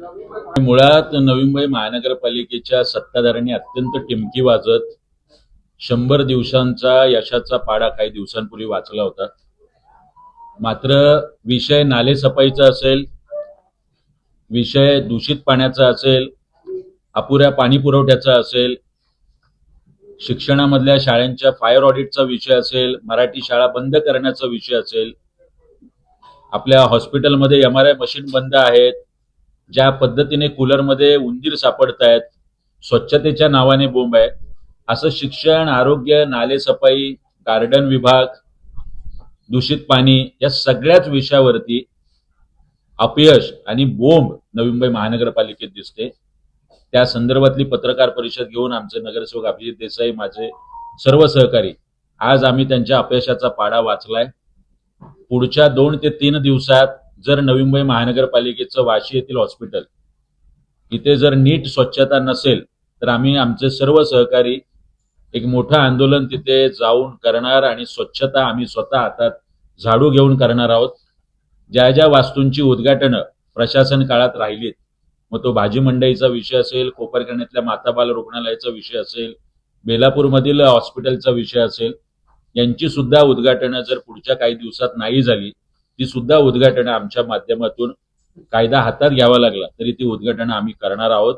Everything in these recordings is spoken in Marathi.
मुळात नवी मुंबई महानगरपालिकेच्या सत्ताधाऱ्यांनी अत्यंत टिमकी वाजत 100 दिवसांचा यशाचा पाढा काही दिवसांपूर्वी वाचला होता. मात्र विषय नालेसफाईचा असेल, विषय दूषित पाण्याचा असेल, अपुऱ्या पाणी पुरवठ्याचा असेल, शिक्षणामधल्या शाळांच्या फायर ऑडिटचा विषय असेल, मराठी शाळा बंद करण्याचा विषय असेल, आपल्या हॉस्पिटलमध्ये MRI मशीन बंद आहेत, ज्या पद्धतीने कूलरमध्ये उंदीर सापडतायत, स्वच्छतेच्या नावाने बोंब आहे, असं शिक्षण, आरोग्य, नालेसफाई, गार्डन विभाग, दूषित पाणी या सगळ्याच विषयावरती अपयश आणि बोंब नवी मुंबई महानगरपालिकेत दिसते. त्या संदर्भातली पत्रकार परिषद घेऊन आमचे नगरसेवक अभिजित देसाई, माझे सर्व सहकारी, आज आम्ही त्यांच्या अपयशाचा पाढा वाचलाय. पुढच्या 2 ते 3 दिवसात जर नवी मुंबई महानगरपालिकेचं वाशी येथील हॉस्पिटल इथे जर नीट स्वच्छता नसेल तर आम्ही आमचे सर्व सहकारी एक मोठं आंदोलन तिथे जाऊन करणार आणि स्वच्छता आम्ही स्वतः हातात झाडू घेऊन करणार आहोत. ज्या ज्या वास्तूंची उद्घाटनं प्रशासन काळात राहिलीत, मग तो भाजी मंडईचा विषय असेल, कोपरखैरण्यातल्या माता बाल रुग्णालयाचा विषय असेल, बेलापूरमधील हॉस्पिटलचा विषय असेल, यांची सुद्धा उद्घाटनं जर पुढच्या काही दिवसात नाही झाली, ती सुद्धा उद्घाटनं आमच्या माध्यमातून कायदा हातात घ्यावा लागला तरी ती उद्घाटनं आम्ही करणार आहोत.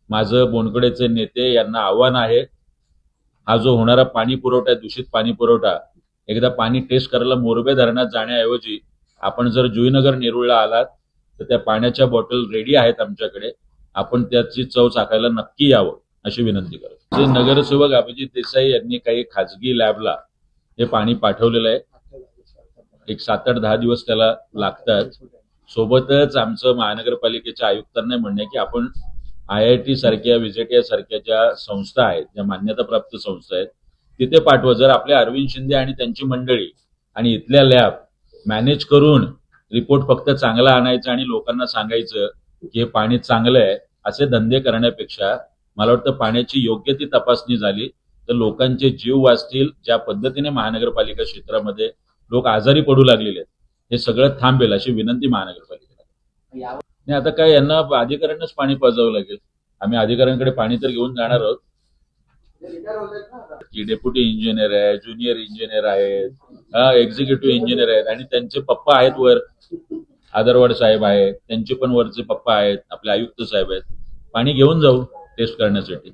माझं बोनकडेचे नेते यांना आव्हान आहे, हा जो होणारा पाणी पुरवठा, दूषित पाणी पुरवठा, एकदा पाणी टेस्ट करायला मोरबे धरणात जाण्याऐवजी आपण जर जुईनगर नेरुळला आलात तर त्या पाण्याच्या बॉटल रेडी आहेत आमच्याकडे, आपण त्याची चव चाखायला नक्की यावं अशी विनंती करतो. जे नगरसेवक अभिजित देसाई यांनी काही खाजगी लॅबला हे पाणी पाठवलेलं आहे. एक 7-8-10 दिवस त्याला लागतात. सोबतच आमचं महानगरपालिकेच्या आयुक्तांना म्हणणं आहे की आपण IIT सारख्या, VJTI सारख्या ज्या संस्था आहेत, ज्या मान्यताप्राप्त संस्था आहेत, तिथे पाठवा. जर आपल्या अरविंद शिंदे आणि त्यांची मंडळी आणि इथल्या लॅब मॅनेज करून रिपोर्ट फक्त चांगला आणायचा आणि लोकांना सांगायचं की हे पाणी चांगलं आहे, असे धंदे करण्यापेक्षा मला वाटतं पाण्याची योग्य ती तपासणी झाली तर लोकांचे जीव वाचतील. ज्या पद्धतीने महानगरपालिका क्षेत्रामध्ये लोक आजारी पडू लागलेले आहेत, हे सगळं थांबेल अशी विनंती महानगरपालिकेला. नाही, आता काय यांना अधिकाऱ्यांनाच पाणी पाजावं लागेल. आम्ही अधिकाऱ्यांकडे पाणी तर घेऊन जाणार आहोत की डेप्युटी इंजिनियर आहे, ज्युनियर इंजिनियर आहेत, एक्झिक्युटिव्ह इंजिनियर आहेत आणि त्यांचे पप्पा आहेत वर, आदरवाड साहेब आहेत, त्यांचे पण वरचे पप्पा आहेत, आपले आयुक्त साहेब आहेत. पाणी घेऊन जाऊ टेस्ट करण्यासाठी.